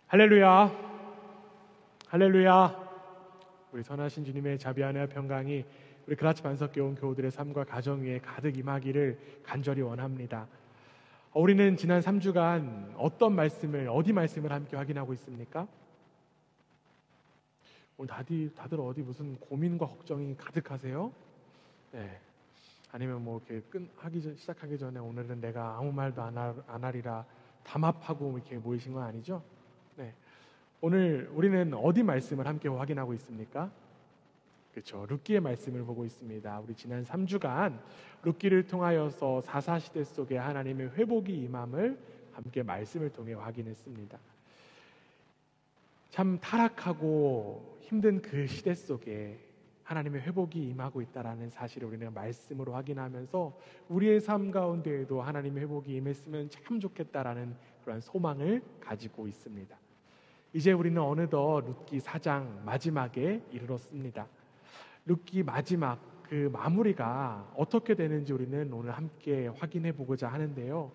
할렐루야, 할렐루야. 우리 선하신 주님의 자비하며 평강이 우리 그라치 반석교 온 교우들의 삶과 가정 위에 가득 임하기를 간절히 원합니다. 우리는 지난 3주간 어떤 말씀을, 어디 말씀을 함께 확인하고 있습니까? 오늘 다들 어디 무슨 고민과 걱정이 가득하세요? 네. 아니면 뭐 이렇게 시작하기 전에 오늘은 내가 아무 말도 안 하리라 담합하고 이렇게 모이신 건 아니죠? 네. 오늘 우리는 어디 말씀을 함께 확인하고 있습니까? 그렇죠. 룻기의 말씀을 보고 있습니다. 우리 지난 3주간 룻기를 통하여서 사사시대 속에 하나님의 회복이 임함을 함께 말씀을 통해 확인했습니다. 참 타락하고 힘든 그 시대 속에 하나님의 회복이 임하고 있다는 사실을 우리는 말씀으로 확인하면서 우리의 삶 가운데에도 하나님의 회복이 임했으면 참 좋겠다라는 그런 소망을 가지고 있습니다. 이제 우리는 어느덧 룻기 4장 마지막에 이르렀습니다. 룻기 마지막 그 마무리가 어떻게 되는지 우리는 오늘 함께 확인해 보고자 하는데요.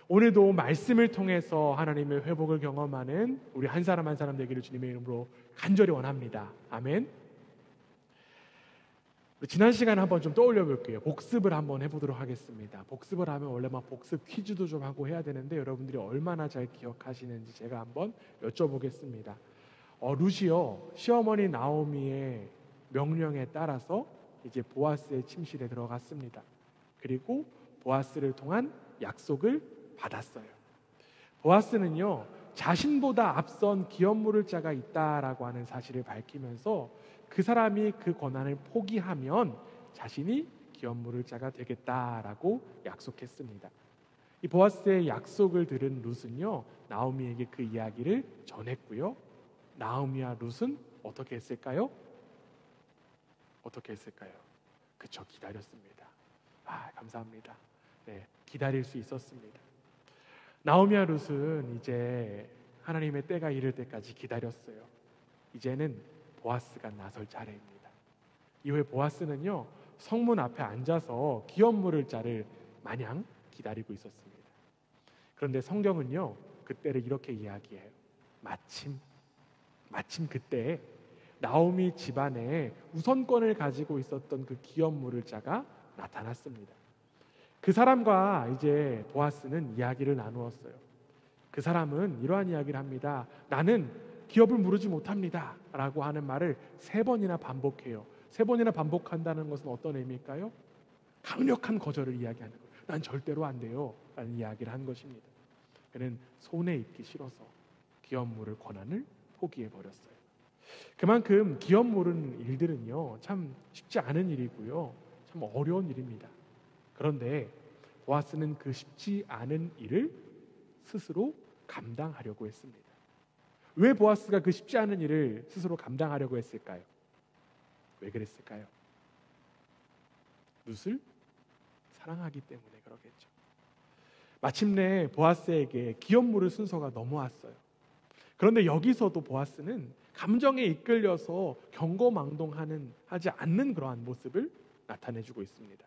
오늘도 말씀을 통해서 하나님의 회복을 경험하는 우리 한 사람 한 사람 되기를 주님의 이름으로 간절히 원합니다. 아멘. 지난 시간에 한번 좀 떠올려 볼게요. 복습을 한번 해보도록 하겠습니다. 복습을 하면 원래 막 복습 퀴즈도 좀 하고 해야 되는데 여러분들이 얼마나 잘 기억하시는지 제가 한번 여쭤보겠습니다. 룻이요, 시어머니 나오미의 명령에 따라서 이제 보아스의 침실에 들어갔습니다. 그리고 보아스를 통한 약속을 받았어요. 보아스는요, 자신보다 앞선 기업 물을 자가 있다라고 하는 사실을 밝히면서 그 사람이 그 권한을 포기하면 자신이 기업 물을 자가 되겠다라고 약속했습니다. 이 보아스의 약속을 들은 룻은요, 나오미에게 그 이야기를 전했고요. 나오미와 룻은 어떻게 했을까요? 어떻게 했을까요? 그쵸, 기다렸습니다. 감사합니다. 네, 기다릴 수 있었습니다. 나오미와 룻은 이제 하나님의 때가 이를 때까지 기다렸어요. 이제는 보아스가 나설 차례입니다. 이후에 보아스는요, 성문 앞에 앉아서 기업 물을 자를 마냥 기다리고 있었습니다. 그런데 성경은요, 그때를 이렇게 이야기해요. 마침 그때 나오미 집안에 우선권을 가지고 있었던 그 기업 물을 자가 나타났습니다. 그 사람과 이제 보아스는 이야기를 나누었어요. 그 사람은 이러한 이야기를 합니다. 나는 기업을 무르지 못합니다 라고 하는 말을 3번이나 반복해요. 3번이나 반복한다는 것은 어떤 의미일까요? 강력한 거절을 이야기하는 거예요. 난 절대로 안 돼요 라는 이야기를 한 것입니다. 그는 손에 입기 싫어서 기업 물을 권한을 포기해버렸어요. 그만큼 기업 물은 일들은요, 참 쉽지 않은 일이고요, 참 어려운 일입니다. 그런데 보아스는 그 쉽지 않은 일을 스스로 감당하려고 했습니다. 왜 보아스가 그 쉽지 않은 일을 스스로 감당하려고 했을까요? 왜 그랬을까요? 룻을 사랑하기 때문에 그러겠죠. 마침내 보아스에게 기업 물을 순서가 넘어왔어요. 그런데 여기서도 보아스는 감정에 이끌려서 경거망동하지 않는 그러한 모습을 나타내주고 있습니다.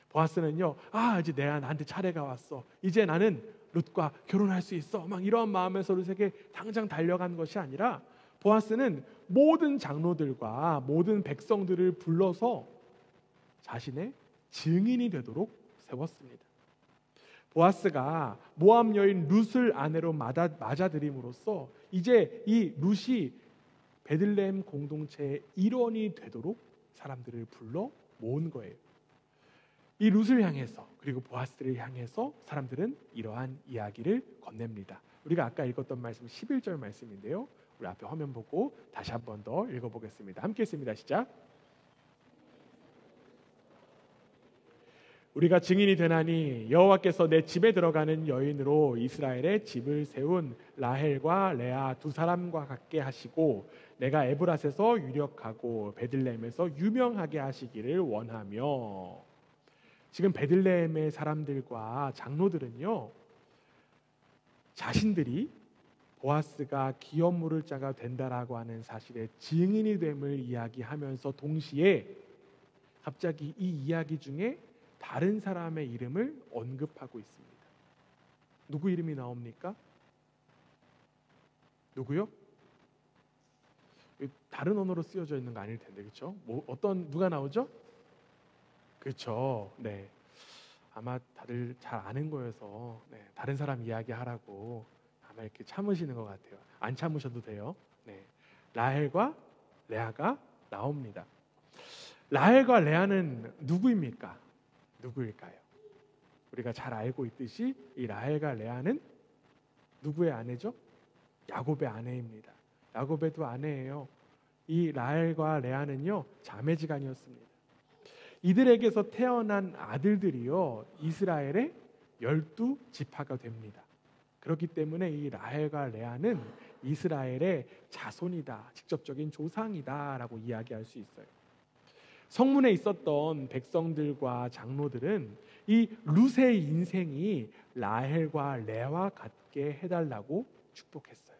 보아스는요, 이제 나한테 차례가 왔어. 이제 나는 룻과 결혼할 수 있어. 막 이런 마음에서 룻에게 당장 달려간 것이 아니라 보아스는 모든 장로들과 모든 백성들을 불러서 자신의 증인이 되도록 세웠습니다. 보아스가 모압 여인 룻을 아내로 맞아들임으로써 이제 이 룻이 베들레헴 공동체의 일원이 되도록 사람들을 불러 모은 거예요. 이 룻을 향해서, 그리고 보아스를 향해서 사람들은 이러한 이야기를 건넵니다. 우리가 아까 읽었던 말씀 11절 말씀인데요, 우리 앞에 화면 보고 다시 한 번 더 읽어보겠습니다. 함께 했습니다. 시작. 우리가 증인이 되나니 여호와께서 내 집에 들어가는 여인으로 이스라엘의 집을 세운 라헬과 레아 2사람과 같게 하시고 내가 에브랏에서 유력하고 베들레헴에서 유명하게 하시기를 원하며. 지금 베들레헴의 사람들과 장로들은요, 자신들이 보아스가 기업 물을 자가 된다라고 하는 사실의 증인이 됨을 이야기하면서 동시에 갑자기 이 이야기 중에 다른 사람의 이름을 언급하고 있습니다. 누구 이름이 나옵니까? 누구요? 다른 언어로 쓰여져 있는 거 아닐 텐데, 그렇죠? 누가 나오죠? 그렇죠. 네. 아마 다들 잘 아는 거여서 다른 사람 이야기하라고 아마 이렇게 참으시는 것 같아요. 안 참으셔도 돼요. 라헬과 레아가 나옵니다. 라헬과 레아는 누구입니까? 누구일까요? 우리가 잘 알고 있듯이 이 라헬과 레아는 누구의 아내죠? 야곱의 아내입니다. 야곱의 아내예요. 이 라헬과 레아는요, 자매지간이었습니다. 이들에게서 태어난 아들들이요, 이스라엘의 12지파가 됩니다. 그렇기 때문에 이 라헬과 레아는 이스라엘의 자손이다, 직접적인 조상이다 라고 이야기할 수 있어요. 성문에 있었던 백성들과 장로들은 이 룻의 인생이 라헬과 레아와 같게 해달라고 축복했어요.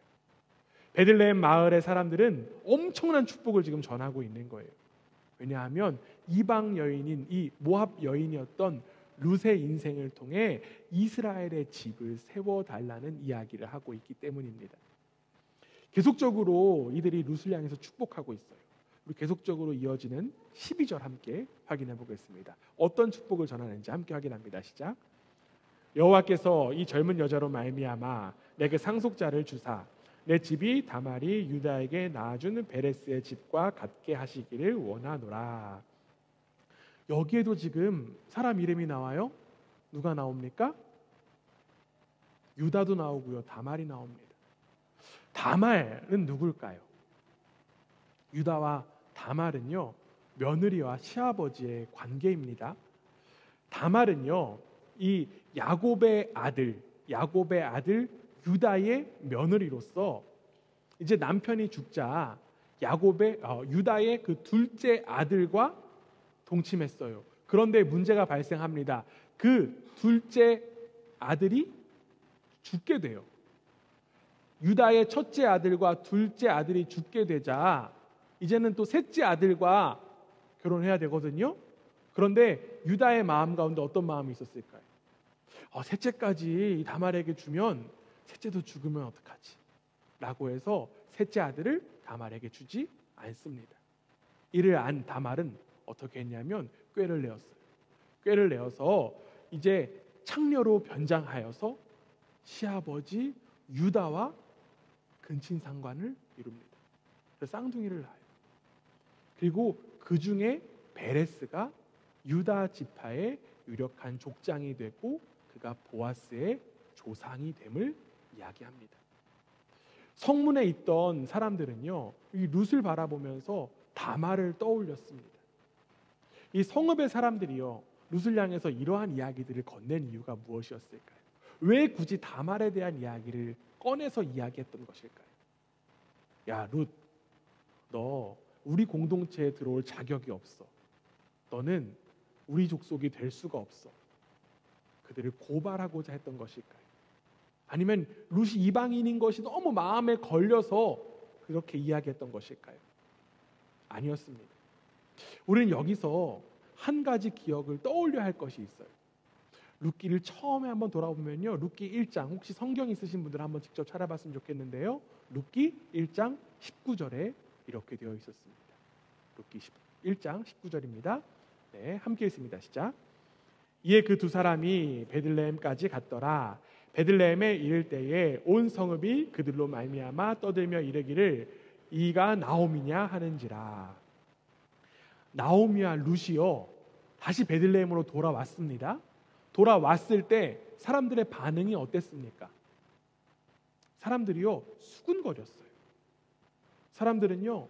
베들레헴 마을의 사람들은 엄청난 축복을 지금 전하고 있는 거예요. 왜냐하면 이방 여인인 이 모압 여인이었던 룻의 인생을 통해 이스라엘의 집을 세워달라는 이야기를 하고 있기 때문입니다. 계속적으로 이들이 룻을 향해서 축복하고 있어요. 우리 계속적으로 이어지는 12절 함께 확인해 보겠습니다. 어떤 축복을 전하는지 함께 확인합니다. 시작. 여호와께서 이 젊은 여자로 말미암아 내게 상속자를 주사 내 집이 다말이 유다에게 낳아준 베레스의 집과 같게 하시기를 원하노라. 여기에도 지금 사람 이름이 나와요. 누가 나옵니까? 유다도 나오고요, 다말이 나옵니다. 다말은 누굴까요? 유다와 다말은요, 며느리와 시아버지의 관계입니다. 다말은요, 이 야곱의 아들 유다의 며느리로서 이제 남편이 죽자 유다의 그 둘째 아들과 동침했어요. 그런데 문제가 발생합니다. 그 둘째 아들이 죽게 돼요. 유다의 첫째 아들과 둘째 아들이 죽게 되자 이제는 또 셋째 아들과 결혼해야 되거든요. 그런데 유다의 마음 가운데 어떤 마음이 있었을까요? 셋째까지 다말에게 주면 셋째도 죽으면 어떡하지? 라고 해서 셋째 아들을 다말에게 주지 않습니다. 이를 안 다말은 어떻게 했냐면 꾀를 내었어요. 꾀를 내어서 이제 창녀로 변장하여서 시아버지 유다와 근친상간을 이룹니다. 그래서 쌍둥이를 낳아요. 그리고 그 중에 베레스가 유다 지파의 유력한 족장이 되고 그가 보아스의 조상이 됨을 이야기합니다. 성문에 있던 사람들은요, 이 룻을 바라보면서 다말을 떠올렸습니다. 이 성읍의 사람들이요, 룻을 향해서 이러한 이야기들을 건넨 이유가 무엇이었을까요? 왜 굳이 다말에 대한 이야기를 꺼내서 이야기했던 것일까요? 야, 룻, 너 우리 공동체에 들어올 자격이 없어. 너는 우리 족속이 될 수가 없어. 그들을 고발하고자 했던 것일까요? 아니면 룻이 이방인인 것이 너무 마음에 걸려서 그렇게 이야기했던 것일까요? 아니었습니다. 우리는 여기서 한 가지 기억을 떠올려야 할 것이 있어요. 룻기를 처음에 한번 돌아보면요, 룻기 1장, 혹시 성경 있으신 분들 한번 직접 찾아봤으면 좋겠는데요, 룻기 1장 19절에 이렇게 되어 있었습니다. 룻기 1장 19절입니다. 네, 함께 읽습니다. 시작. 이에 그 두 사람이 베들레헴까지 갔더라. 베들레헴에 이를 때에 온 성읍이 그들로 말미암아 떠들며 이르기를 이가 나오미냐 하는지라. 나오미와 룻이요, 다시 베들레헴으로 돌아왔습니다. 돌아왔을 때 사람들의 반응이 어땠습니까? 사람들이요, 수군거렸어요. 사람들은요,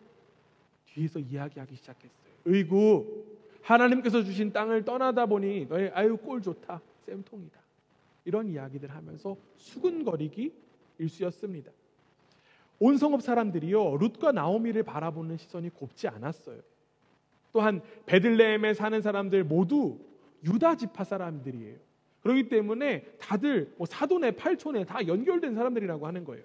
뒤에서 이야기하기 시작했어요. 으이구, 하나님께서 주신 땅을 떠나다 보니 너희 아유 꼴 좋다, 쌤통이다, 이런 이야기들 하면서 수군거리기 일쑤였습니다. 온 성읍 사람들이요, 룻과 나오미를 바라보는 시선이 곱지 않았어요. 또한 베들레헴에 사는 사람들 모두 유다 지파 사람들이에요. 그렇기 때문에 다들 사돈에 팔촌에 다 연결된 사람들이라고 하는 거예요.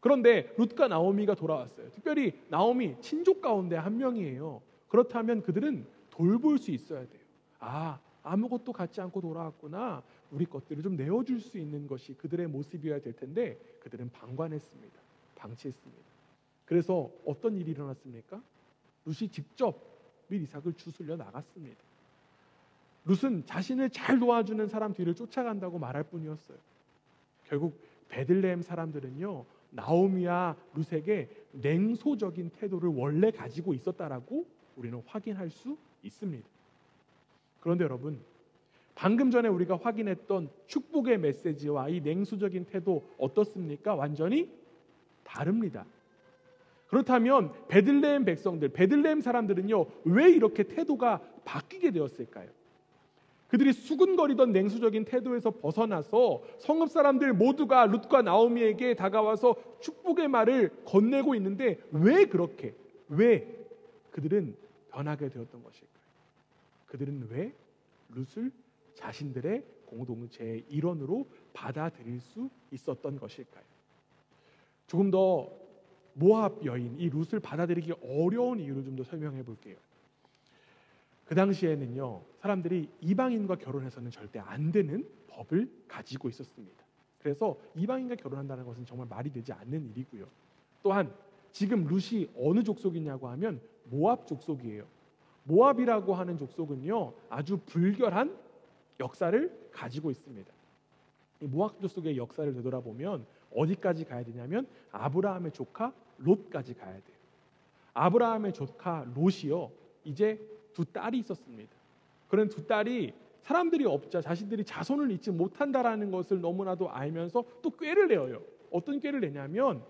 그런데 룻과 나오미가 돌아왔어요. 특별히 나오미 친족 가운데 한 명이에요. 그렇다면 그들은 돌볼 수 있어야 돼요. 아, 아무것도 갖지 않고 돌아왔구나. 우리 것들을 좀 내어줄 수 있는 것이 그들의 모습이어야 될 텐데 그들은 방관했습니다. 방치했습니다. 그래서 어떤 일이 일어났습니까? 룻이 직접 및 이삭을 주술려 나갔습니다. 룻은 자신을 잘 도와주는 사람 뒤를 쫓아간다고 말할 뿐이었어요. 결국 베들레헴 사람들은요, 나오미와 룻에게 냉소적인 태도를 원래 가지고 있었다라고 우리는 확인할 수 있습니다. 그런데 여러분, 방금 전에 우리가 확인했던 축복의 메시지와 이 냉소적인 태도 어떻습니까? 완전히 다릅니다. 그렇다면 베들레헴 백성들, 베들레헴 사람들은요, 왜 이렇게 태도가 바뀌게 되었을까요? 그들이 수군거리던 냉소적인 태도에서 벗어나서 성읍 사람들 모두가 룻과 나오미에게 다가와서 축복의 말을 건네고 있는데 왜 그들은 변하게 되었던 것일까요? 그들은 왜 룻을 자신들의 공동체의 일원으로 받아들일 수 있었던 것일까요? 조금 더 모압 여인 이 룻을 받아들이기 어려운 이유를 좀 더 설명해 볼게요. 그 당시에는요, 사람들이 이방인과 결혼해서는 절대 안 되는 법을 가지고 있었습니다. 그래서 이방인과 결혼한다는 것은 정말 말이 되지 않는 일이고요. 또한 지금 룻이 어느 족속이냐고 하면 모압 족속이에요. 모압이라고 하는 족속은요, 아주 불결한 역사를 가지고 있습니다. 이 모압 족속의 역사를 되돌아보면 어디까지 가야 되냐면 아브라함의 조카 롯까지 가야 돼요. 아브라함의 조카 롯이요, 이제 두 딸이 있었습니다. 그런 두 딸이 사람들이 없자 자신들이 자손을 잊지 못한다라는 것을 너무나도 알면서 또 꾀를 내어요. 어떤 꾀를 내냐면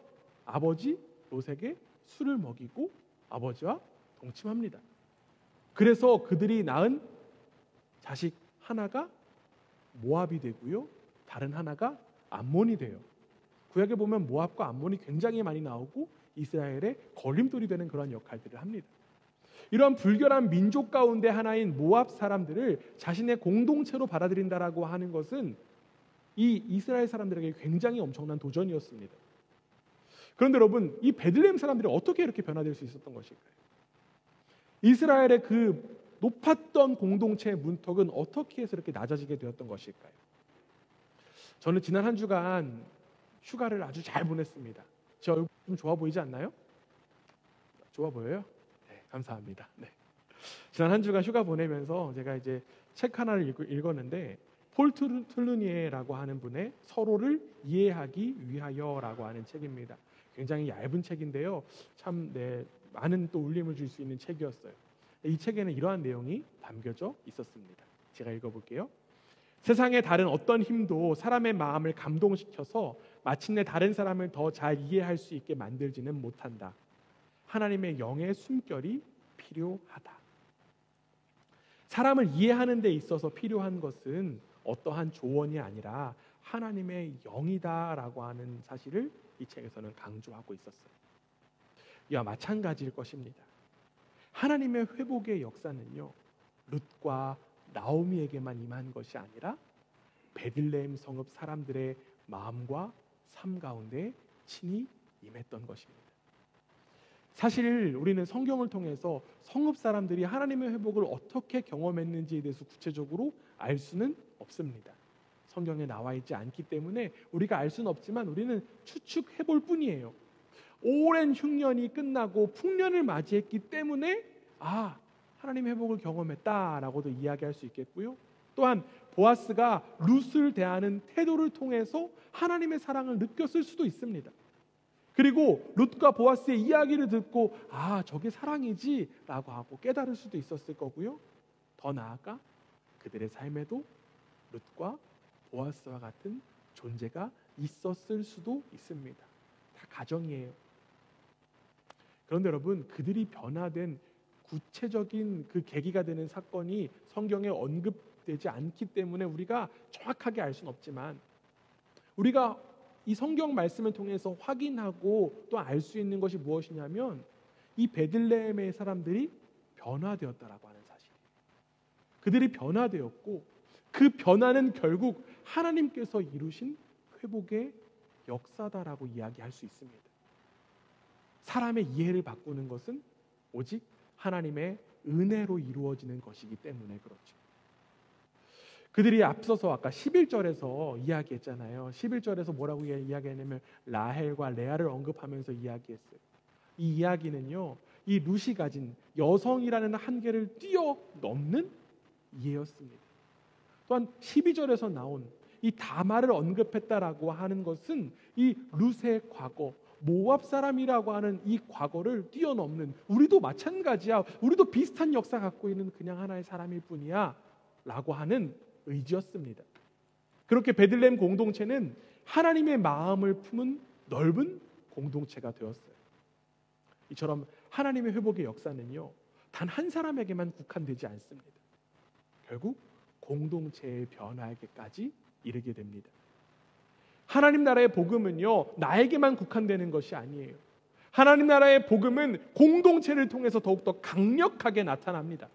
아버지 롯에게 술을 먹이고 아버지와 동침합니다. 그래서 그들이 낳은 자식 하나가 모압이 되고요, 다른 하나가 암몬이 돼요. 구약에 보면 모압과 암몬이 굉장히 많이 나오고 이스라엘의 걸림돌이 되는 그런 역할들을 합니다. 이러한 불결한 민족 가운데 하나인 모압 사람들을 자신의 공동체로 받아들인다라고 하는 것은 이 이스라엘 사람들에게 굉장히 엄청난 도전이었습니다. 그런데 여러분, 이 베들레헴 사람들이 어떻게 이렇게 변화될 수 있었던 것일까요? 이스라엘의 그 높았던 공동체의 문턱은 어떻게 해서 이렇게 낮아지게 되었던 것일까요? 저는 지난 한 주간 휴가를 아주 잘 보냈습니다. 제 얼굴 좀 좋아 보이지 않나요? 좋아 보여요? 네, 감사합니다. 네. 지난 한 주간 휴가 보내면서 제가 이제 책 하나를 읽었는데 폴 툴루니에라고 하는 분의 서로를 이해하기 위하여라고 하는 책입니다. 굉장히 얇은 책인데요, 참 많은 또 울림을 줄 수 있는 책이었어요. 이 책에는 이러한 내용이 담겨져 있었습니다. 제가 읽어볼게요. 세상의 다른 어떤 힘도 사람의 마음을 감동시켜서 마침내 다른 사람을 더 잘 이해할 수 있게 만들지는 못한다. 하나님의 영의 숨결이 필요하다. 사람을 이해하는 데 있어서 필요한 것은 어떠한 조언이 아니라 하나님의 영이다라고 하는 사실을 이 책에서는 강조하고 있었어요. 이와 마찬가지일 것입니다. 하나님의 회복의 역사는요, 룻과 나오미에게만 임한 것이 아니라 베들레헴 성읍 사람들의 마음과 삶 가운데 친히 임했던 것입니다. 사실 우리는 성경을 통해서 성읍 사람들이 하나님의 회복을 어떻게 경험했는지에 대해서 구체적으로 알 수는 없습니다. 성경에 나와 있지 않기 때문에 우리가 알 수는 없지만 우리는 추측해 볼 뿐이에요. 오랜 흉년이 끝나고 풍년을 맞이했기 때문에 하나님의 회복을 경험했다라고도 이야기할 수 있겠고요. 또한 보아스가 룻을 대하는 태도를 통해서 하나님의 사랑을 느꼈을 수도 있습니다. 그리고 룻과 보아스의 이야기를 듣고 저게 사랑이지라고 하고 깨달을 수도 있었을 거고요. 더 나아가 그들의 삶에도 룻과 보아스와 같은 존재가 있었을 수도 있습니다. 다 가정이에요. 그런데 여러분, 그들이 변화된 구체적인 그 계기가 되는 사건이 성경에 언급되지 않기 때문에 우리가 정확하게 알 수는 없지만 우리가 이 성경 말씀을 통해서 확인하고 또 알 수 있는 것이 무엇이냐면 이 베들레헴의 사람들이 변화되었다라고 하는 사실이에요. 그들이 변화되었고 그 변화는 결국 하나님께서 이루신 회복의 역사다라고 이야기할 수 있습니다. 사람의 이해를 바꾸는 것은 오직 하나님의 은혜로 이루어지는 것이기 때문에 그렇죠. 그들이 앞서서 아까 11절에서 이야기했잖아요. 11절에서 뭐라고 이야기했냐면 라헬과 레아를 언급하면서 이야기했어요. 이 이야기는요, 이 룻이 가진 여성이라는 한계를 뛰어넘는 이해였습니다. 또한 12절에서 나온 이 다말을 언급했다라고 하는 것은 이 룻의 과거, 모압 사람이라고 하는 이 과거를 뛰어넘는, 우리도 마찬가지야, 우리도 비슷한 역사 갖고 있는 그냥 하나의 사람일 뿐이야 라고 하는 의지였습니다. 그렇게 베들레헴 공동체는 하나님의 마음을 품은 넓은 공동체가 되었어요. 이처럼 하나님의 회복의 역사는요, 단 한 사람에게만 국한되지 않습니다. 결국 공동체의 변화에게까지 이르게 됩니다. 하나님 나라의 복음은요, 나에게만 국한되는 것이 아니에요. 하나님 나라의 복음은 공동체를 통해서 더욱더 강력하게 나타납니다.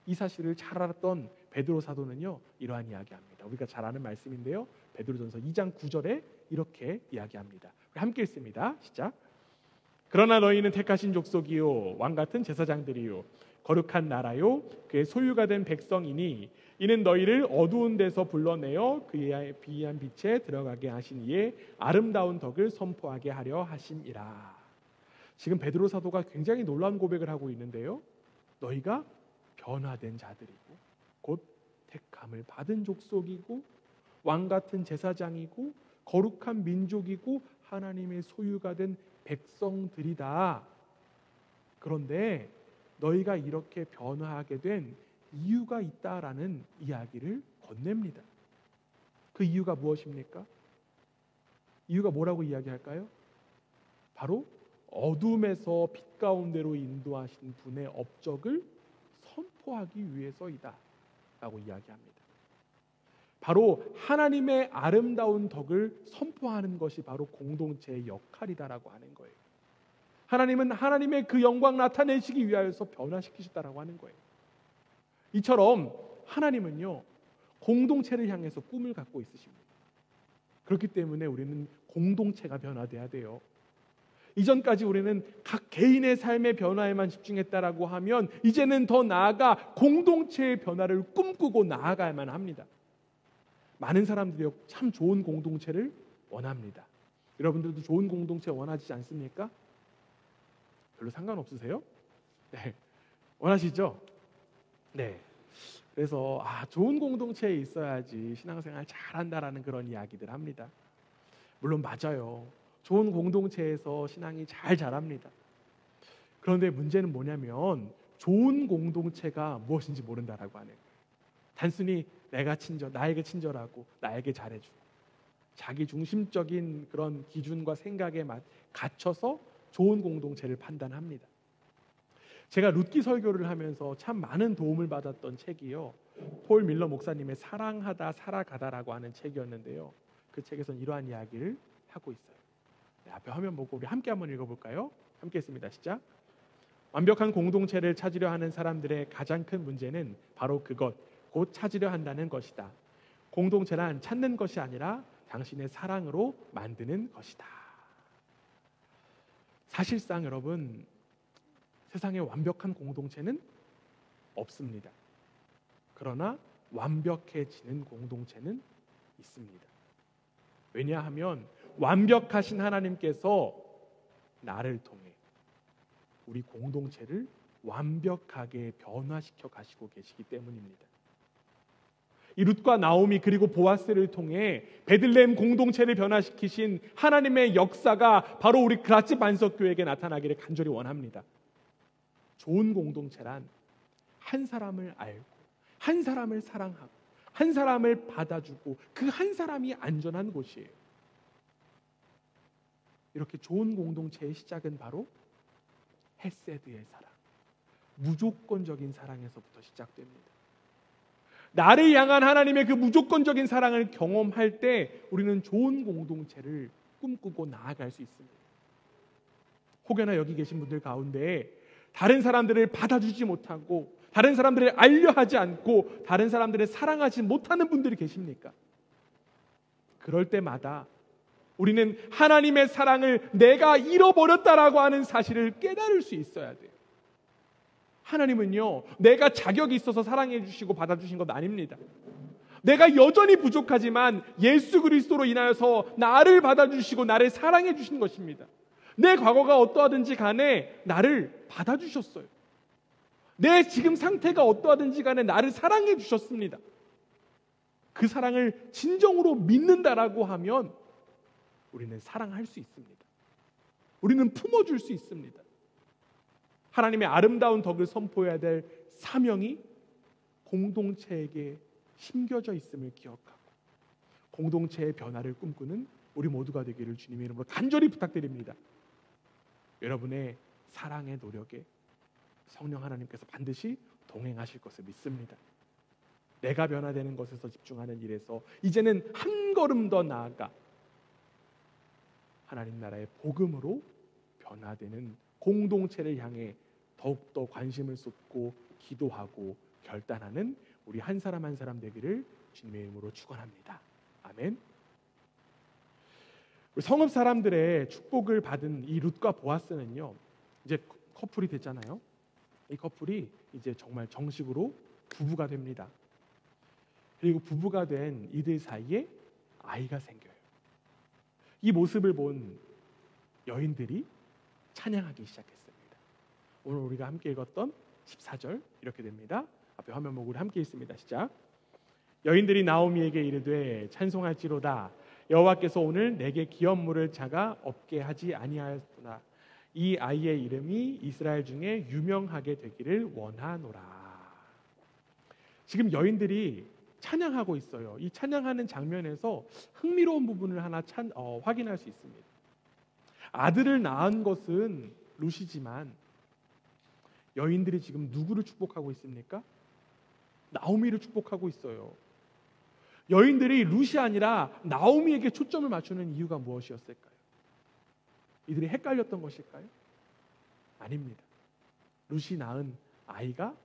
이 사실을 잘 알았던 베드로 사도는요, 이러한 이야기합니다. 우리가 잘 아는 말씀인데요, 베드로전서 2장 9절에 이렇게 이야기합니다. 함께 읽습니다. 시작. 그러나 너희는 택하신 족속이요 왕같은 제사장들이요 거룩한 나라요 그의 소유가 된 백성이니 이는 너희를 어두운 데서 불러내어 그의 비한 빛에 들어가게 하신 이의 아름다운 덕을 선포하게 하려 하심이라. 지금 베드로 사도가 굉장히 놀라운 고백을 하고 있는데요, 너희가 변화된 자들이고 곧 택함을 받은 족속이고 왕같은 제사장이고 거룩한 민족이고 하나님의 소유가 된 백성들이다. 그런데 너희가 이렇게 변화하게 된 이유가 있다라는 이야기를 건넵니다. 그 이유가 무엇입니까? 이유가 뭐라고 이야기할까요? 바로 어둠에서 빛 가운데로 인도하신 분의 업적을 선포하기 위해서이다 라고 이야기합니다. 바로 하나님의 아름다운 덕을 선포하는 것이 바로 공동체의 역할이다라고 하는 거예요. 하나님은 하나님의 그 영광 나타내시기 위하여서 변화시키셨다라고 하는 거예요. 이처럼 하나님은요, 공동체를 향해서 꿈을 갖고 있으십니다. 그렇기 때문에 우리는 공동체가 변화돼야 돼요. 이전까지 우리는 각 개인의 삶의 변화에만 집중했다라고 하면 이제는 더 나아가 공동체의 변화를 꿈꾸고 나아가야만 합니다. 많은 사람들이 참 좋은 공동체를 원합니다. 여러분들도 좋은 공동체 원하지 않습니까? 별로 상관없으세요? 네, 원하시죠? 네. 그래서 좋은 공동체에 있어야지 신앙생활 잘한다라는 그런 이야기들 합니다. 물론 맞아요. 좋은 공동체에서 신앙이 잘 자랍니다. 그런데 문제는 뭐냐면 좋은 공동체가 무엇인지 모른다라고 하는 거예요. 단순히 나에게 친절하고 나에게 잘해주고 자기 중심적인 그런 기준과 생각에 갇혀서 좋은 공동체를 판단합니다. 제가 룻기 설교를 하면서 참 많은 도움을 받았던 책이요, 폴 밀러 목사님의 사랑하다 살아가다라고 하는 책이었는데요, 그 책에서는 이러한 이야기를 하고 있어요. 네, 앞에 화면 보고 우리 함께 한번 읽어볼까요? 함께 했습니다. 시작. 완벽한 공동체를 찾으려 하는 사람들의 가장 큰 문제는 바로 그것, 곧 찾으려 한다는 것이다. 공동체란 찾는 것이 아니라 당신의 사랑으로 만드는 것이다. 사실상 여러분, 세상에 완벽한 공동체는 없습니다. 그러나 완벽해지는 공동체는 있습니다. 왜냐하면 완벽하신 하나님께서 나를 통해 우리 공동체를 완벽하게 변화시켜 가시고 계시기 때문입니다. 이 룻과 나오미 그리고 보아스를 통해 베들레헴 공동체를 변화시키신 하나님의 역사가 바로 우리 그라치 반석교회에게 나타나기를 간절히 원합니다. 좋은 공동체란 한 사람을 알고 한 사람을 사랑하고 한 사람을 받아주고 그 한 사람이 안전한 곳이에요. 이렇게 좋은 공동체의 시작은 바로 헤세드의 사랑, 무조건적인 사랑에서부터 시작됩니다. 나를 향한 하나님의 그 무조건적인 사랑을 경험할 때 우리는 좋은 공동체를 꿈꾸고 나아갈 수 있습니다. 혹여나 여기 계신 분들 가운데 다른 사람들을 받아주지 못하고 다른 사람들을 알려하지 않고 다른 사람들을 사랑하지 못하는 분들이 계십니까? 그럴 때마다 우리는 하나님의 사랑을 내가 잃어버렸다라고 하는 사실을 깨달을 수 있어야 돼요. 하나님은요, 내가 자격이 있어서 사랑해 주시고 받아주신 것 아닙니다. 내가 여전히 부족하지만 예수 그리스도로 인하여서 나를 받아주시고 나를 사랑해 주신 것입니다. 내 과거가 어떠하든지 간에 나를 받아주셨어요. 내 지금 상태가 어떠하든지 간에 나를 사랑해 주셨습니다. 그 사랑을 진정으로 믿는다라고 하면 우리는 사랑할 수 있습니다. 우리는 품어줄 수 있습니다. 하나님의 아름다운 덕을 선포해야 될 사명이 공동체에게 심겨져 있음을 기억하고 공동체의 변화를 꿈꾸는 우리 모두가 되기를 주님의 이름으로 간절히 부탁드립니다. 여러분의 사랑의 노력에 성령 하나님께서 반드시 동행하실 것을 믿습니다. 내가 변화되는 것에서 집중하는 일에서 이제는 한 걸음 더 나아가 하나님 나라의 복음으로 변화되는 공동체를 향해 더욱더 관심을 쏟고 기도하고 결단하는 우리 한 사람 한 사람 되기를 주님의 이름으로 축원합니다. 아멘. 우리 성읍 사람들의 축복을 받은 이 룻과 보아스는요, 이제 커플이 됐잖아요. 이 커플이 이제 정말 정식으로 부부가 됩니다. 그리고 부부가 된 이들 사이에 아이가 생겨요. 이 모습을 본 여인들이 찬양하기 시작했습니다. 오늘 우리가 함께 읽었던 14절 이렇게 됩니다. 앞에 화면목으로 함께 있습니다. 시작. 여인들이 나오미에게 이르되 찬송할지로다. 여호와께서 오늘 내게 기업물을 차가 없게 하지 아니하였구나. 이 아이의 이름이 이스라엘 중에 유명하게 되기를 원하노라. 지금 여인들이 찬양하고 있어요. 이 찬양하는 장면에서 흥미로운 부분을 하나 확인할 수 있습니다. 아들을 낳은 것은 룻이지만 여인들이 지금 누구를 축복하고 있습니까? 나오미를 축복하고 있어요. 여인들이 룻이 아니라 나오미에게 초점을 맞추는 이유가 무엇이었을까요? 이들이 헷갈렸던 것일까요? 아닙니다. 룻이 낳은 아이가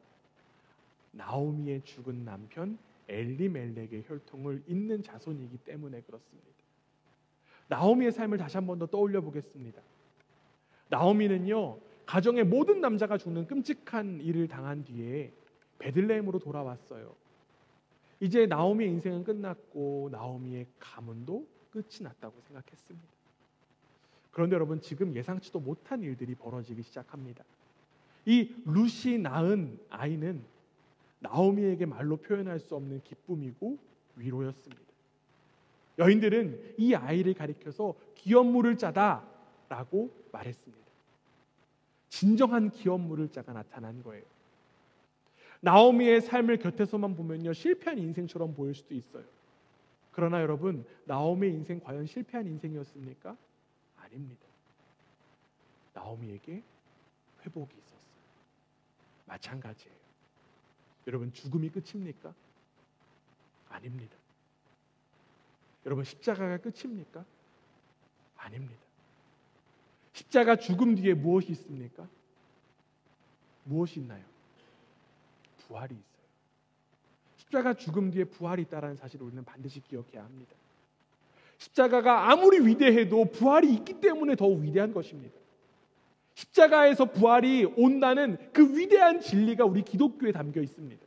나오미의 죽은 남편 엘리멜렉의 혈통을 잇는 자손이기 때문에 그렇습니다. 나오미의 삶을 다시 한 번 더 떠올려 보겠습니다. 나오미는요, 가정의 모든 남자가 죽는 끔찍한 일을 당한 뒤에 베들레헴으로 돌아왔어요. 이제 나오미의 인생은 끝났고 나오미의 가문도 끝이 났다고 생각했습니다. 그런데 여러분, 지금 예상치도 못한 일들이 벌어지기 시작합니다. 이 룻이 낳은 아이는 나오미에게 말로 표현할 수 없는 기쁨이고 위로였습니다. 여인들은 이 아이를 가리켜서 기업물을 짜다라고 말했습니다. 진정한 기업물을 짜가 나타난 거예요. 나오미의 삶을 곁에서만 보면요, 실패한 인생처럼 보일 수도 있어요. 그러나 여러분, 나오미의 인생 과연 실패한 인생이었습니까? 아닙니다. 나오미에게 회복이 있었어요. 마찬가지예요. 여러분, 죽음이 끝입니까? 아닙니다. 여러분, 십자가가 끝입니까? 아닙니다. 십자가 죽음 뒤에 무엇이 있습니까? 무엇이 있나요? 부활이 있어요. 십자가 죽음 뒤에 부활이 있다는 사실을 우리는 반드시 기억해야 합니다. 십자가가 아무리 위대해도 부활이 있기 때문에 더욱 위대한 것입니다. 십자가에서 부활이 온다는 그 위대한 진리가 우리 기독교에 담겨 있습니다.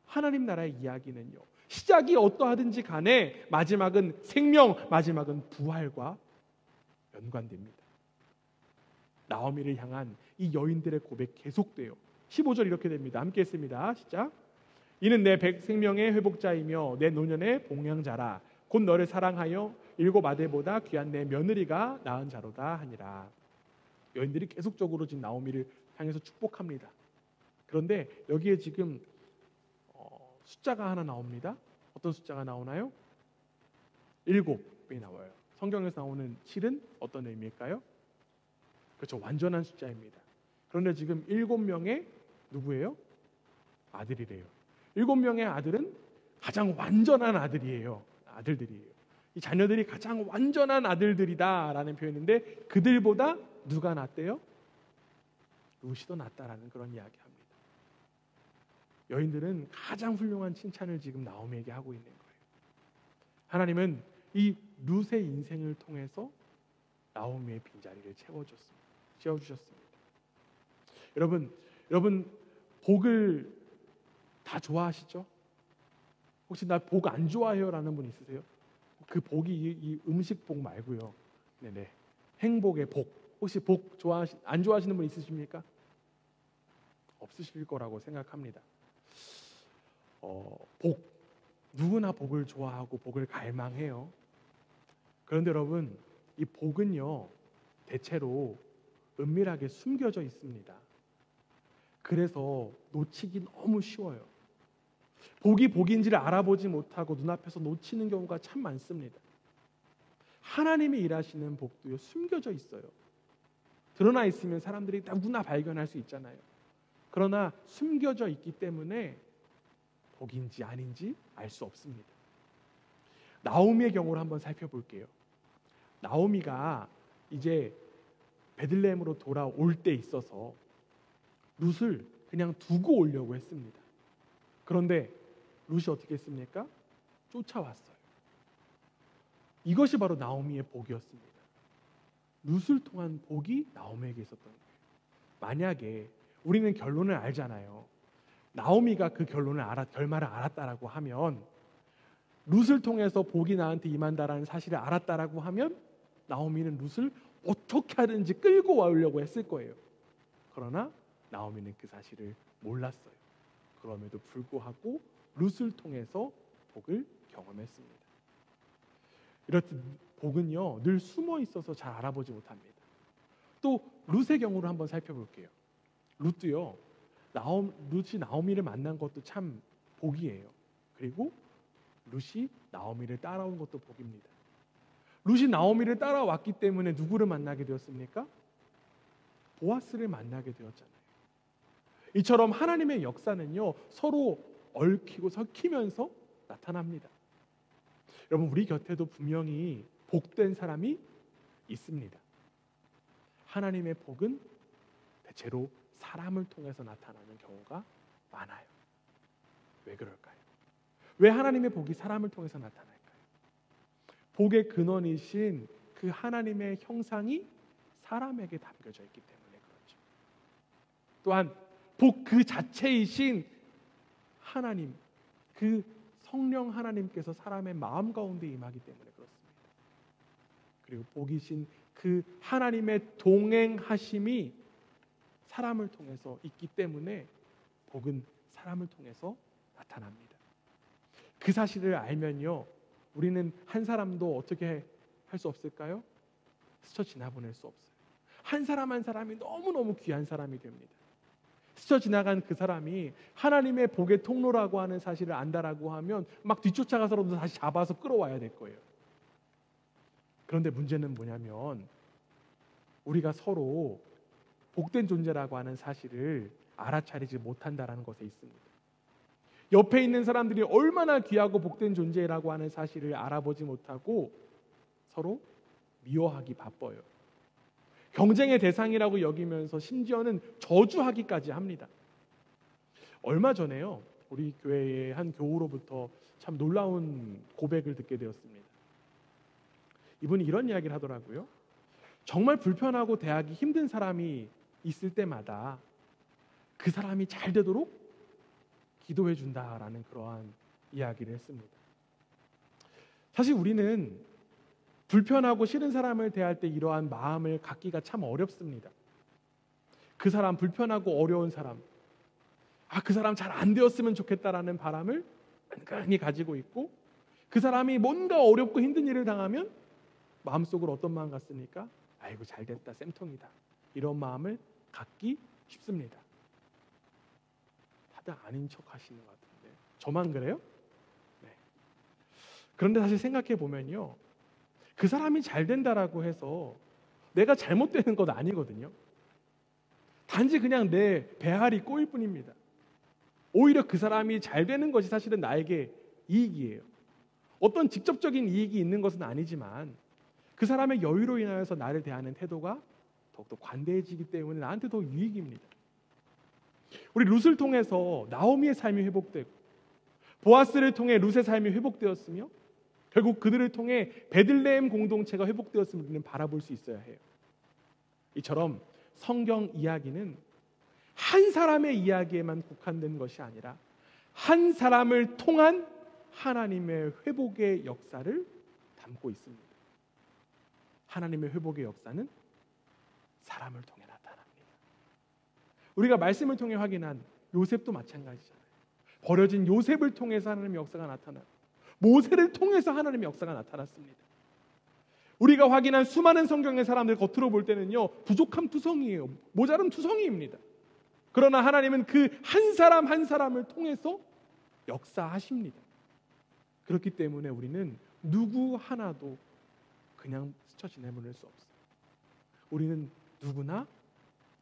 하나님 나라의 이야기는요, 시작이 어떠하든지 간에 마지막은 생명, 마지막은 부활과 연관됩니다. 나오미를 향한 이 여인들의 고백 계속돼요. 15절 이렇게 됩니다. 함께 했습니다. 시작. 이는 내 생명의 회복자이며 내 노년의 봉양자라. 곧 너를 사랑하여 일곱 아들보다 귀한 내 며느리가 낳은 자로다 하니라. 여인들이 계속적으로 지금 나오미를 향해서 축복합니다. 그런데 여기에 지금 숫자가 하나 나옵니다. 어떤 숫자가 나오나요? 7이 나와요. 성경에서 나오는 7은 어떤 의미일까요? 그렇죠. 완전한 숫자입니다. 그런데 지금 7명의 누구예요? 아들이래요. 7명의 아들은 가장 완전한 아들이에요. 아들들이에요. 이 자녀들이 가장 완전한 아들들이다라는 표현인데 그들보다 누가 낫대요? 룻이 더 낫다라는 그런 이야기합니다. 여인들은 가장 훌륭한 칭찬을 지금 나오미에게 하고 있는 거예요. 하나님은 이 룻의 인생을 통해서 나오미의 빈자리를 채워주셨습니다. 여러분 복을 다 좋아하시죠? 혹시 나 복 안 좋아해요라는 분 있으세요? 그 복이 이 음식 복 말고요. 네네. 행복의 복. 혹시 복 안 좋아하시는 분 있으십니까? 없으실 거라고 생각합니다. 복. 누구나 복을 좋아하고 복을 갈망해요. 그런데 여러분, 이 복은요, 대체로 은밀하게 숨겨져 있습니다. 그래서 놓치기 너무 쉬워요. 복이 복인지를 알아보지 못하고 눈앞에서 놓치는 경우가 참 많습니다. 하나님이 일하시는 복도요, 숨겨져 있어요. 드러나 있으면 사람들이 누구나 발견할 수 있잖아요. 그러나 숨겨져 있기 때문에 복인지 아닌지 알 수 없습니다. 나오미의 경우를 한번 살펴볼게요. 나오미가 이제 베들레헴으로 돌아올 때 있어서 룻을 그냥 두고 오려고 했습니다. 그런데 룻이 어떻게 했습니까? 쫓아왔어요. 이것이 바로 나오미의 복이었습니다. 룻을 통한 복이 나오미에게 있었던 거예요. 만약에 우리는 결론을 알잖아요. 나오미가 그 결말을 알았다라고 하면, 룻을 통해서 복이 나한테 임한다라는 사실을 알았다라고 하면 나오미는 룻을 어떻게 하든지 끌고 와오려고 했을 거예요. 그러나 나오미는 그 사실을 몰랐어요. 그럼에도 불구하고 룻을 통해서 복을 경험했습니다. 이렇듯 복은요, 늘 숨어 있어서 잘 알아보지 못합니다. 또 룻의 경우를 한번 살펴볼게요. 룻도요, 룻이 나오미를 만난 것도 참 복이에요. 그리고 룻이 나오미를 따라온 것도 복입니다. 룻이 나오미를 따라왔기 때문에 누구를 만나게 되었습니까? 보아스를 만나게 되었잖아요. 이처럼 하나님의 역사는요, 서로 얽히고 섞이면서 나타납니다. 여러분, 우리 곁에도 분명히 복된 사람이 있습니다. 하나님의 복은 대체로 사람을 통해서 나타나는 경우가 많아요. 왜 그럴까요? 왜 하나님의 복이 사람을 통해서 나타날까요? 복의 근원이신 그 하나님의 형상이 사람에게 담겨져 있기 때문에 그렇죠. 또한 복 그 자체이신 하나님, 그 성령 하나님께서 사람의 마음 가운데 임하기 때문에 그렇습니다. 그리고 복이신 그 하나님의 동행하심이 사람을 통해서 있기 때문에 복은 사람을 통해서 나타납니다. 그 사실을 알면요, 우리는 한 사람도 어떻게 할 수 없을까요? 스쳐 지나보낼 수 없어요. 한 사람 한 사람이 너무너무 귀한 사람이 됩니다. 스쳐 지나간 그 사람이 하나님의 복의 통로라고 하는 사실을 안다라고 하면 막 뒤쫓아가서라도 다시 잡아서 끌어와야 될 거예요. 그런데 문제는 뭐냐면 우리가 서로 복된 존재라고 하는 사실을 알아차리지 못한다라는 것에 있습니다. 옆에 있는 사람들이 얼마나 귀하고 복된 존재라고 하는 사실을 알아보지 못하고 서로 미워하기 바빠요. 경쟁의 대상이라고 여기면서 심지어는 저주하기까지 합니다. 얼마 전에요, 우리 교회의 한 교우로부터 참 놀라운 고백을 듣게 되었습니다. 이분이 이런 이야기를 하더라고요. 정말 불편하고 대하기 힘든 사람이 있을 때마다 그 사람이 잘 되도록 기도해 준다라는 그러한 이야기를 했습니다. 사실 우리는 불편하고 싫은 사람을 대할 때 이러한 마음을 갖기가 참 어렵습니다. 그 사람, 불편하고 어려운 사람, 그 사람 잘 안 되었으면 좋겠다라는 바람을 끈끈히 가지고 있고, 그 사람이 뭔가 어렵고 힘든 일을 당하면 마음속으로 어떤 마음 같습니까? 아이고 잘 됐다, 쌤통이다, 이런 마음을 갖기 쉽습니다. 다들 아닌 척 하시는 것 같은데 저만 그래요? 네. 그런데 사실 생각해 보면요, 그 사람이 잘 된다라고 해서 내가 잘못되는 것 아니거든요. 단지 그냥 내 배알이 꼬일 뿐입니다. 오히려 그 사람이 잘 되는 것이 사실은 나에게 이익이에요. 어떤 직접적인 이익이 있는 것은 아니지만 그 사람의 여유로 인하여서 나를 대하는 태도가 더욱더 관대해지기 때문에 나한테 더 유익입니다. 우리 룻을 통해서 나오미의 삶이 회복되고 보아스를 통해 룻의 삶이 회복되었으며 결국 그들을 통해 베들레헴 공동체가 회복되었음을 우리는 바라볼 수 있어야 해요. 이처럼 성경 이야기는 한 사람의 이야기에만 국한된 것이 아니라 한 사람을 통한 하나님의 회복의 역사를 담고 있습니다. 하나님의 회복의 역사는 사람을 통해 나타납니다. 우리가 말씀을 통해 확인한 요셉도 마찬가지잖아요. 버려진 요셉을 통해서 하나님의 역사가 나타나고 모세를 통해서 하나님의 역사가 나타났습니다. 우리가 확인한 수많은 성경의 사람들 겉으로 볼 때는요, 부족한 투성이에요. 모자른 투성이입니다. 그러나 하나님은 그 한 사람 한 사람을 통해서 역사하십니다. 그렇기 때문에 우리는 누구 하나도 그냥 스쳐 지내버릴 수 없어요. 우리는 누구나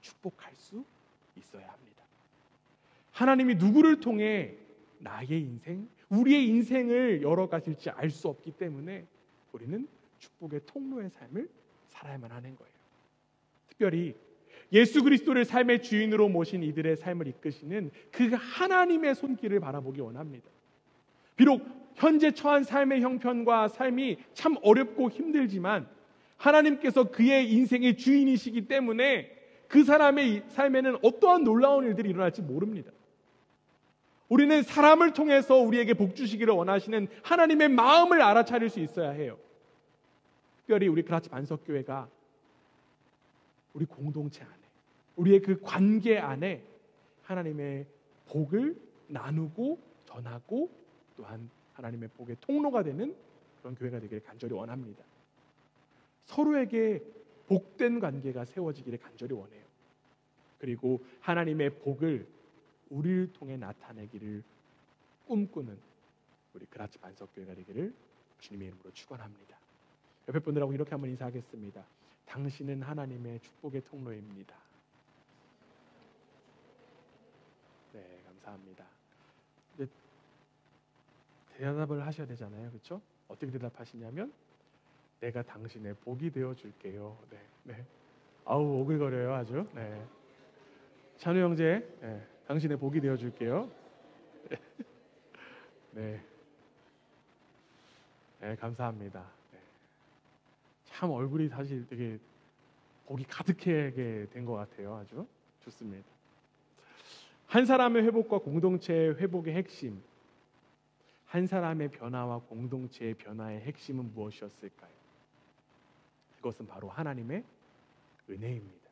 축복할 수 있어야 합니다. 하나님이 누구를 통해 나의 인생, 우리의 인생을 열어가실지 알 수 없기 때문에 우리는 축복의 통로의 삶을 살아야만 하는 거예요. 특별히 예수 그리스도를 삶의 주인으로 모신 이들의 삶을 이끄시는 그 하나님의 손길을 바라보기 원합니다. 비록 현재 처한 삶의 형편과 삶이 참 어렵고 힘들지만 하나님께서 그의 인생의 주인이시기 때문에 그 사람의 삶에는 어떠한 놀라운 일들이 일어날지 모릅니다. 우리는 사람을 통해서 우리에게 복 주시기를 원하시는 하나님의 마음을 알아차릴 수 있어야 해요. 특별히 우리 그라치 반석교회가 우리 공동체 안에, 우리의 그 관계 안에 하나님의 복을 나누고 전하고 또한 하나님의 복의 통로가 되는 그런 교회가 되기를 간절히 원합니다. 서로에게 복된 관계가 세워지기를 간절히 원해요. 그리고 하나님의 복을 우리를 통해 나타내기를 꿈꾸는 우리 그라치 반석교회가 되기를 주님의 이름으로 축원합니다. 옆에 분들하고 이렇게 한번 인사하겠습니다. 당신은 하나님의 축복의 통로입니다. 네, 감사합니다. 이제 대답을 하셔야 되잖아요, 그렇죠? 어떻게 대답하시냐면 내가 당신의 복이 되어 줄게요. 네, 네. 아우 오글거려요, 아주. 네. 찬우 형제, 네, 당신의 복이 되어 줄게요. 네, 네, 감사합니다. 네. 참 얼굴이 사실 되게 복이 가득하게 된 것 같아요. 아주 좋습니다. 한 사람의 회복과 공동체의 회복의 핵심, 한 사람의 변화와 공동체의 변화의 핵심은 무엇이었을까요? 그것은 바로 하나님의 은혜입니다.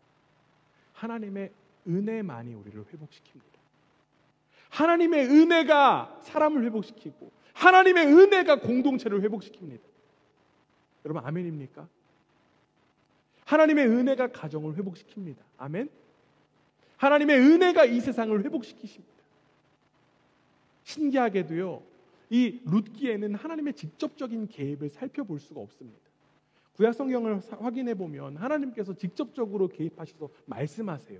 하나님의 은혜만이 우리를 회복시킵니다. 하나님의 은혜가 사람을 회복시키고 하나님의 은혜가 공동체를 회복시킵니다. 여러분 아멘입니까? 하나님의 은혜가 가정을 회복시킵니다. 아멘. 하나님의 은혜가 이 세상을 회복시키십니다. 신기하게도요, 이 룻기에는 하나님의 직접적인 개입을 살펴볼 수가 없습니다. 구약 성경을 확인해 보면 하나님께서 직접적으로 개입하셔서 말씀하세요.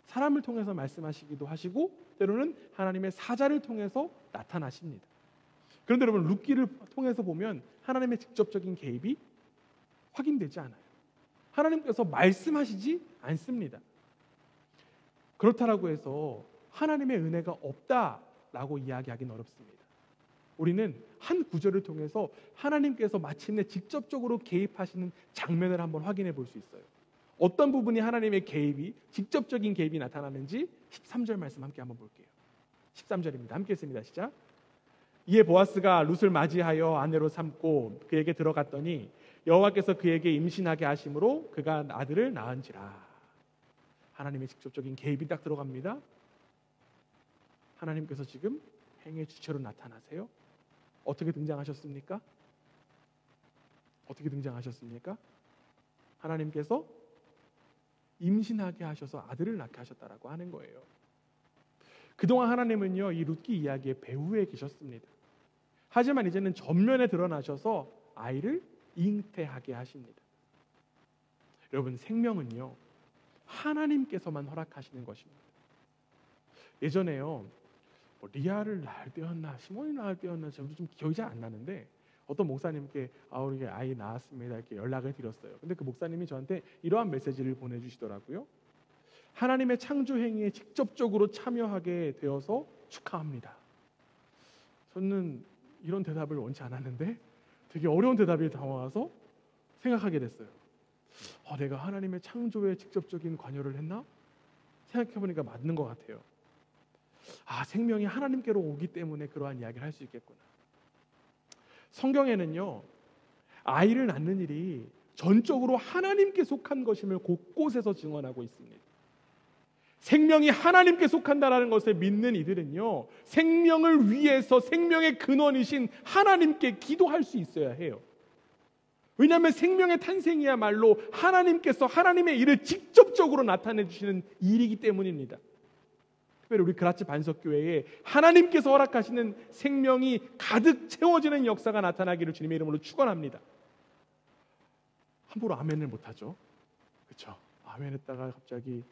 사람을 통해서 말씀하시기도 하시고 때로는 하나님의 사자를 통해서 나타나십니다. 그런데 여러분 룻기를 통해서 보면 하나님의 직접적인 개입이 확인되지 않아요. 하나님께서 말씀하시지 않습니다. 그렇다라고 해서 하나님의 은혜가 없다라고 이야기하기는 어렵습니다. 우리는 한 구절을 통해서 하나님께서 마침내 직접적으로 개입하시는 장면을 한번 확인해 볼 수 있어요. 어떤 부분이 하나님의 개입이 직접적인 개입이 나타나는지 13절 말씀 함께 한번 볼게요. 13절입니다. 함께 했습니다. 시작. 이에 보아스가 룻을 맞이하여 아내로 삼고 그에게 들어갔더니 여호와께서 그에게 임신하게 하심으로 그가 아들을 낳은지라. 하나님의 직접적인 개입이 딱 들어갑니다. 하나님께서 지금 행의 주체로 나타나세요. 어떻게 등장하셨습니까? 어떻게 등장하셨습니까? 하나님께서 임신하게 하셔서 아들을 낳게 하셨다라고 하는 거예요. 그동안 하나님은요, 이 룻기 이야기의 배후에 계셨습니다. 하지만 이제는 전면에 드러나셔서 아이를 잉태하게 하십니다. 여러분, 생명은요, 하나님께서만 허락하시는 것입니다. 예전에요, 리아를 낳을 때였나 시몬이 낳을 때였나 저도 좀 기억이 잘 안 나는데 어떤 목사님께 우리 아이 낳았습니다 이렇게 연락을 드렸어요. 근데 그 목사님이 저한테 이러한 메시지를 보내주시더라고요. 하나님의 창조 행위에 직접적으로 참여하게 되어서 축하합니다. 저는 이런 대답을 원치 않았는데 되게 어려운 대답이 다가와서 생각하게 됐어요. 내가 하나님의 창조에 직접적인 관여를 했나? 생각해보니까 맞는 것 같아요. 생명이 하나님께로 오기 때문에 그러한 이야기를 할 수 있겠구나. 성경에는요, 아이를 낳는 일이 전적으로 하나님께 속한 것임을 곳곳에서 증언하고 있습니다. 생명이 하나님께 속한다라는 것을 믿는 이들은요, 생명을 위해서 생명의 근원이신 하나님께 기도할 수 있어야 해요. 왜냐하면 생명의 탄생이야말로 하나님께서 하나님의 일을 직접적으로 나타내 주시는 일이기 때문입니다. 특별히 우리 그라치 반석교회에 하나님께서 허락하시는 생명이 가득 채워지는 역사가 나타나기를 주님의 이름으로 축원합니다. 함부로 아멘을 못하죠. 그렇죠? 아멘했다가 갑자기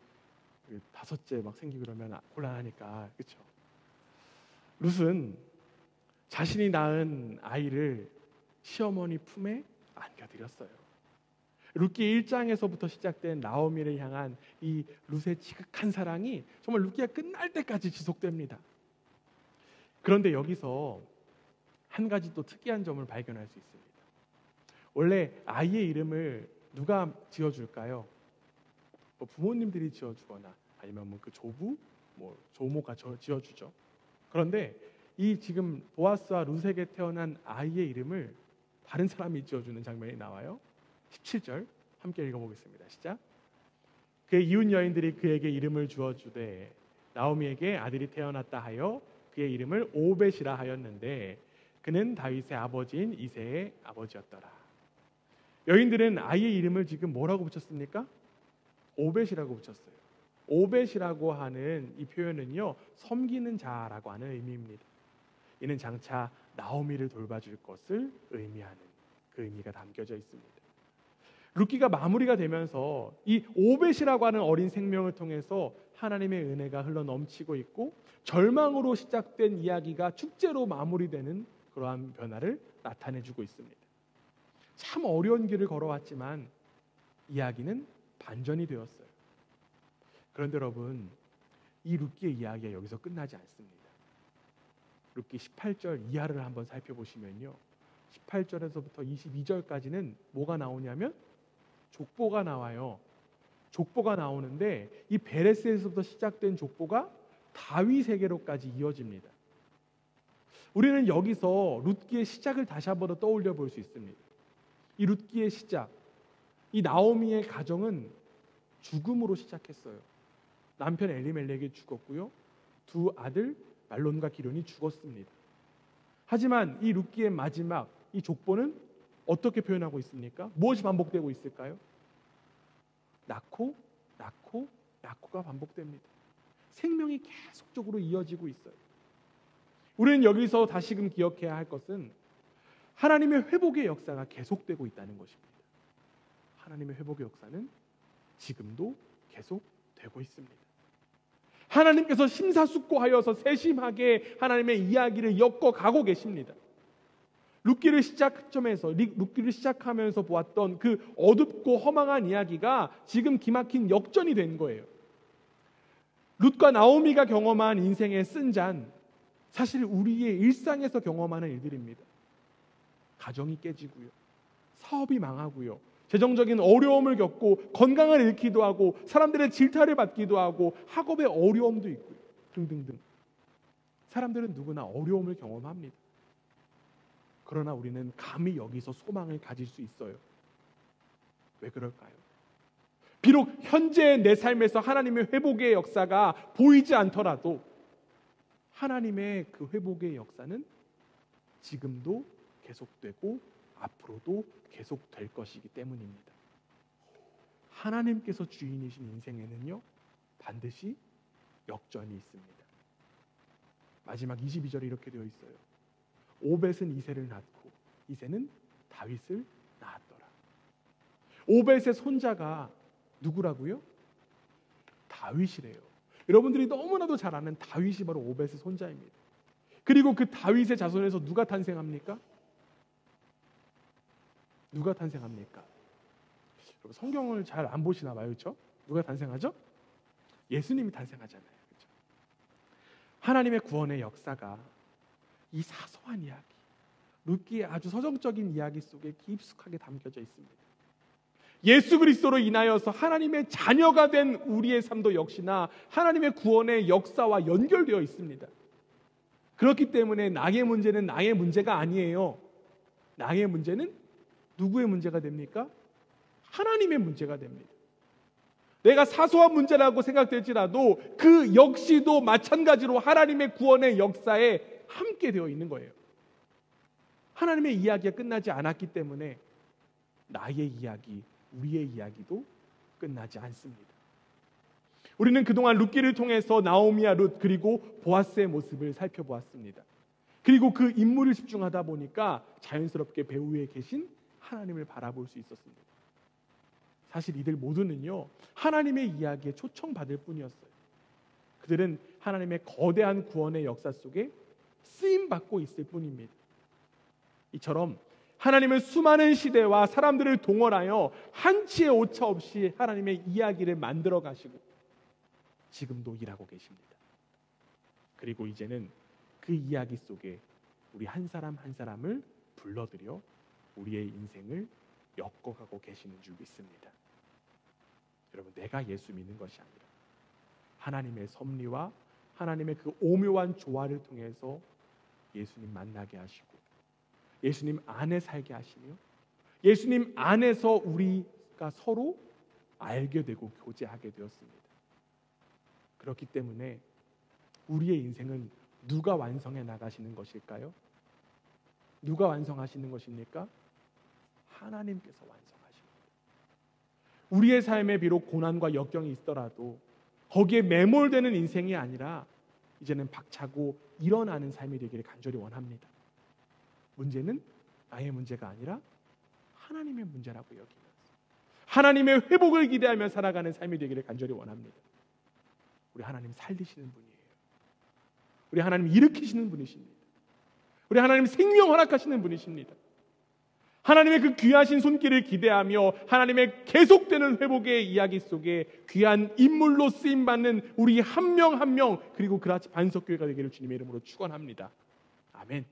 다섯째 막 생기고 그러면 곤란하니까. 그렇죠? 룻은 자신이 낳은 아이를 시어머니 품에 안겨드렸어요. 룻기 1장에서부터 시작된 나오미를 향한 이 룻의 지극한 사랑이 정말 룻기가 끝날 때까지 지속됩니다. 그런데 여기서 한 가지 또 특이한 점을 발견할 수 있습니다. 원래 아이의 이름을 누가 지어줄까요? 뭐 부모님들이 지어주거나 아니면 뭐 그 조부, 뭐 조모가 지어주죠. 그런데 이 지금 보아스와 룻에게 태어난 아이의 이름을 다른 사람이 지어주는 장면이 나와요. 17절 함께 읽어보겠습니다. 시작. 그의 이웃 여인들이 그에게 이름을 주어주되 나오미에게 아들이 태어났다 하여 그의 이름을 오벳이라 하였는데 그는 다윗의 아버지인 이새의 아버지였더라. 여인들은 아이의 이름을 지금 뭐라고 붙였습니까? 오벳이라고 붙였어요. 오벳이라고 하는 이 표현은요, 섬기는 자라고 하는 의미입니다. 이는 장차 나오미를 돌봐줄 것을 의미하는 그 의미가 담겨져 있습니다. 룻기가 마무리가 되면서 이 오벳이라고 하는 어린 생명을 통해서 하나님의 은혜가 흘러 넘치고 있고 절망으로 시작된 이야기가 축제로 마무리되는 그러한 변화를 나타내주고 있습니다. 참 어려운 길을 걸어왔지만 이야기는 반전이 되었어요. 그런데 여러분, 이 룻기의 이야기가 여기서 끝나지 않습니다. 룻기 18절 이하를 한번 살펴보시면요, 18절에서부터 22절까지는 뭐가 나오냐면 족보가 나와요. 족보가 나오는데 이 베레스에서부터 시작된 족보가 다윗에게로까지 이어집니다. 우리는 여기서 룻기의 시작을 다시 한번 더 떠올려 볼 수 있습니다. 이 룻기의 시작, 이 나오미의 가정은 죽음으로 시작했어요. 남편 엘리멜렉이 죽었고요, 두 아들 말론과 기론이 죽었습니다. 하지만 이 룻기의 마지막 이 족보는 어떻게 표현하고 있습니까? 무엇이 반복되고 있을까요? 낳고가 반복됩니다. 생명이 계속적으로 이어지고 있어요. 우리는 여기서 다시금 기억해야 할 것은 하나님의 회복의 역사가 계속되고 있다는 것입니다. 하나님의 회복의 역사는 지금도 계속되고 있습니다. 하나님께서 심사숙고하여서 세심하게 하나님의 이야기를 엮어가고 계십니다. 룻기를 시작하면서 보았던 그 어둡고 허망한 이야기가 지금 기막힌 역전이 된 거예요. 룻과 나오미가 경험한 인생의 쓴잔, 사실 우리의 일상에서 경험하는 일들입니다. 가정이 깨지고요, 사업이 망하고요, 재정적인 어려움을 겪고 건강을 잃기도 하고 사람들의 질타를 받기도 하고 학업의 어려움도 있고요, 등등등. 사람들은 누구나 어려움을 경험합니다. 그러나 우리는 감히 여기서 소망을 가질 수 있어요. 왜 그럴까요? 비록 현재 내 삶에서 하나님의 회복의 역사가 보이지 않더라도 하나님의 그 회복의 역사는 지금도 계속되고 앞으로도 계속될 것이기 때문입니다. 하나님께서 주인이신 인생에는요, 반드시 역전이 있습니다. 마지막 22절에 이렇게 되어 있어요. 오벳은 이새를 낳고 이새는 다윗을 낳았더라. 오벳의 손자가 누구라고요? 다윗이래요. 여러분들이 너무나도 잘 아는 다윗이 바로 오벳의 손자입니다. 그리고 그 다윗의 자손에서 누가 탄생합니까? 누가 탄생합니까? 여러분, 성경을 잘 안 보시나 봐요. 그렇죠? 누가 탄생하죠? 예수님이 탄생하잖아요. 그렇죠? 하나님의 구원의 역사가 이 사소한 이야기, 룻기의 아주 서정적인 이야기 속에 깊숙하게 담겨져 있습니다. 예수 그리스도로 인하여서 하나님의 자녀가 된 우리의 삶도 역시나 하나님의 구원의 역사와 연결되어 있습니다. 그렇기 때문에 나의 문제는 나의 문제가 아니에요. 나의 문제는 누구의 문제가 됩니까? 하나님의 문제가 됩니다. 내가 사소한 문제라고 생각될지라도 그 역시도 마찬가지로 하나님의 구원의 역사에 함께 되어 있는 거예요. 하나님의 이야기가 끝나지 않았기 때문에 나의 이야기, 우리의 이야기도 끝나지 않습니다. 우리는 그동안 룻기를 통해서 나오미와 룻 그리고 보아스의 모습을 살펴보았습니다. 그리고 그 인물을 집중하다 보니까 자연스럽게 배우 위에 계신 하나님을 바라볼 수 있었습니다. 사실 이들 모두는요, 하나님의 이야기에 초청받을 뿐이었어요. 그들은 하나님의 거대한 구원의 역사 속에 쓰임받고 있을 뿐입니다. 이처럼 하나님은 수많은 시대와 사람들을 동원하여 한치의 오차 없이 하나님의 이야기를 만들어 가시고 지금도 일하고 계십니다. 그리고 이제는 그 이야기 속에 우리 한 사람 한 사람을 불러들여 우리의 인생을 엮어가고 계시는 줄 믿습니다. 여러분, 내가 예수 믿는 것이 아니라 하나님의 섭리와 하나님의 그 오묘한 조화를 통해서 예수님 만나게 하시고 예수님 안에 살게 하시며 예수님 안에서 우리가 서로 알게 되고 교제하게 되었습니다. 그렇기 때문에 우리의 인생은 누가 완성해 나가시는 것일까요? 누가 완성하시는 것입니까? 하나님께서 완성하십니다. 우리의 삶에 비록 고난과 역경이 있더라도 거기에 매몰되는 인생이 아니라 이제는 박차고 일어나는 삶이 되기를 간절히 원합니다. 문제는 나의 문제가 아니라 하나님의 문제라고 여기면서 하나님의 회복을 기대하며 살아가는 삶이 되기를 간절히 원합니다. 우리 하나님 살리시는 분이에요. 우리 하나님 일으키시는 분이십니다. 우리 하나님 생명 허락하시는 분이십니다. 하나님의 그 귀하신 손길을 기대하며 하나님의 계속되는 회복의 이야기 속에 귀한 인물로 쓰임받는 우리 한 명 한 명 그리고 그라치 반석교회가 되기를 주님의 이름으로 축원합니다. 아멘.